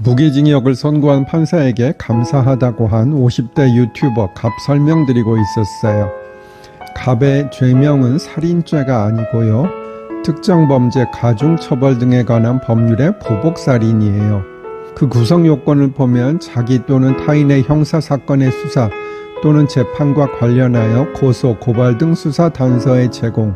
무기징역을 선고한 판사에게 감사하다고 한 50대 유튜버 갑 설명드리고 있었어요. 갑의 죄명은 살인죄가 아니고요. 특정 범죄, 가중처벌 등에 관한 법률의 보복살인이에요. 그 구성 요건을 보면 자기 또는 타인의 형사사건의 수사 또는 재판과 관련하여 고소, 고발 등 수사 단서의 제공,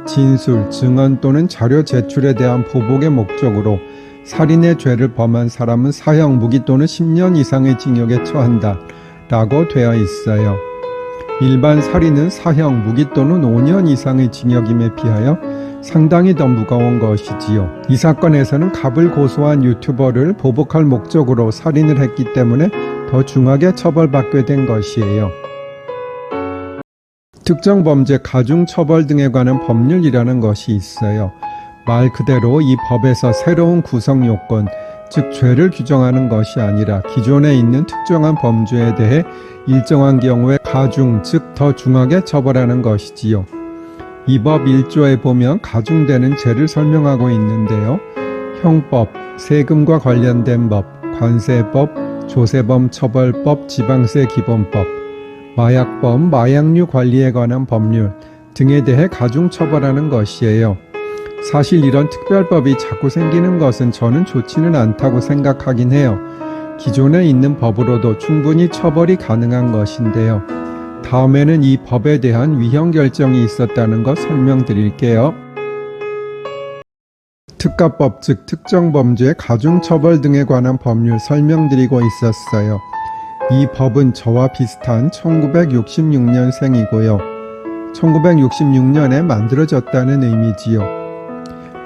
진술, 증언 또는 자료 제출에 대한 보복의 목적으로 살인의 죄를 범한 사람은 사형, 무기 또는 10년 이상의 징역에 처한다 라고 되어 있어요. 일반 살인은 사형, 무기 또는 5년 이상의 징역임에 비하여 상당히 더 무거운 것이지요. 이 사건에서는 갑을 고소한 유튜버를 보복할 목적으로 살인을 했기 때문에 더 중하게 처벌받게 된 것이에요. 특정 범죄, 가중처벌 등에 관한 법률이라는 것이 있어요. 말 그대로 이 법에서 새로운 구성 요건, 즉 죄를 규정하는 것이 아니라 기존에 있는 특정한 범죄에 대해 일정한 경우에 가중, 즉 더 중하게 처벌하는 것이지요. 이 법 1조에 보면 가중되는 죄를 설명하고 있는데요. 형법, 세금과 관련된 법, 관세법, 조세범 처벌법, 지방세 기본법, 마약법, 마약류 관리에 관한 법률 등에 대해 가중 처벌하는 것이에요. 사실 이런 특별법이 자꾸 생기는 것은 저는 좋지는 않다고 생각하긴 해요. 기존에 있는 법으로도 충분히 처벌이 가능한 것인데요. 다음에는 이 법에 대한 위헌 결정이 있었다는 것 설명드릴게요. 특가법, 즉 특정 범죄, 가중처벌 등에 관한 법률 설명드리고 있었어요. 이 법은 저와 비슷한 1966년생이고요. 1966년에 만들어졌다는 의미지요.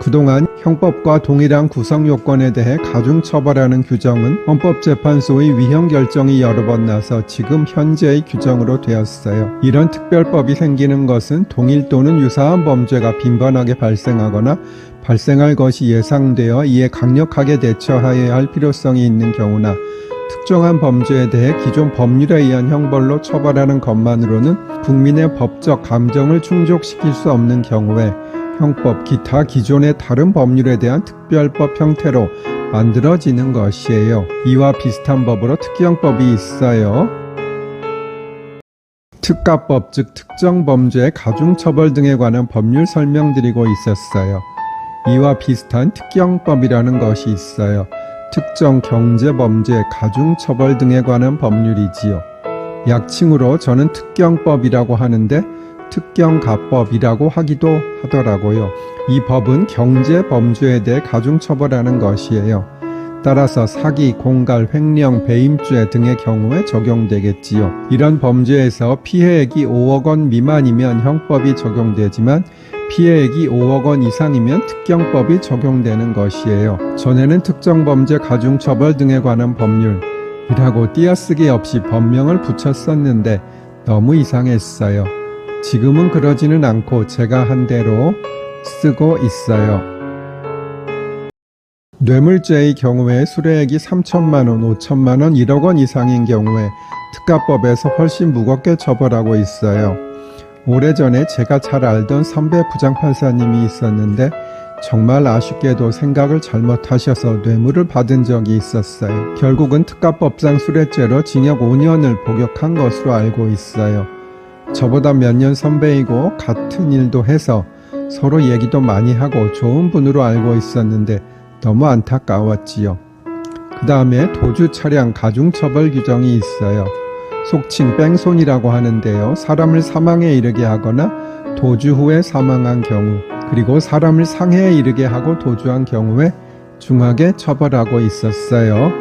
그동안 형법과 동일한 구성 요건에 대해 가중처벌하는 규정은 헌법재판소의 위헌 결정이 여러 번 나서 지금 현재의 규정으로 되었어요. 이런 특별법이 생기는 것은 동일 또는 유사한 범죄가 빈번하게 발생하거나 발생할 것이 예상되어 이에 강력하게 대처하여야 할 필요성이 있는 경우나 특정한 범죄에 대해 기존 법률에 의한 형벌로 처벌하는 것만으로는 국민의 법적 감정을 충족시킬 수 없는 경우에 형법, 기타 기존의 다른 법률에 대한 특별법 형태로 만들어지는 것이에요. 이와 비슷한 법으로 특경법이 있어요. 특가법, 즉 특정 범죄, 가중처벌 등에 관한 법률 설명드리고 있었어요. 이와 비슷한 특경법이라는 것이 있어요. 특정 경제범죄, 가중처벌 등에 관한 법률이지요. 약칭으로 저는 특경법이라고 하는데 특경가법이라고 하기도 하더라고요. 이 법은 경제범죄에 대해 가중처벌하는 것이에요. 따라서 사기, 공갈, 횡령, 배임죄 등의 경우에 적용되겠지요. 이런 범죄에서 피해액이 5억 원 미만이면 형법이 적용되지만 피해액이 5억 원 이상이면 특경법이 적용되는 것이에요. 전에는 특정 범죄, 가중처벌 등에 관한 법률이라고 띄어쓰기 없이 법명을 붙였었는데 너무 이상했어요. 지금은 그러지는 않고 제가 한 대로 쓰고 있어요. 뇌물죄의 경우에 수뢰액이 3천만 원, 5천만 원, 1억 원 이상인 경우에 특가법에서 훨씬 무겁게 처벌하고 있어요. 오래전에 제가 잘 알던 선배 부장판사님이 있었는데 정말 아쉽게도 생각을 잘못하셔서 뇌물을 받은 적이 있었어요. 결국은 특가법상 수뢰죄로 징역 5년을 복역한 것으로 알고 있어요. 저보다 몇 년 선배이고 같은 일도 해서 서로 얘기도 많이 하고 좋은 분으로 알고 있었는데 너무 안타까웠지요. 그 다음에 도주 차량 가중처벌 규정이 있어요. 속칭 뺑소니라고 하는데요. 사람을 사망에 이르게 하거나 도주 후에 사망한 경우, 그리고 사람을 상해에 이르게 하고 도주한 경우에 중하게 처벌하고 있었어요.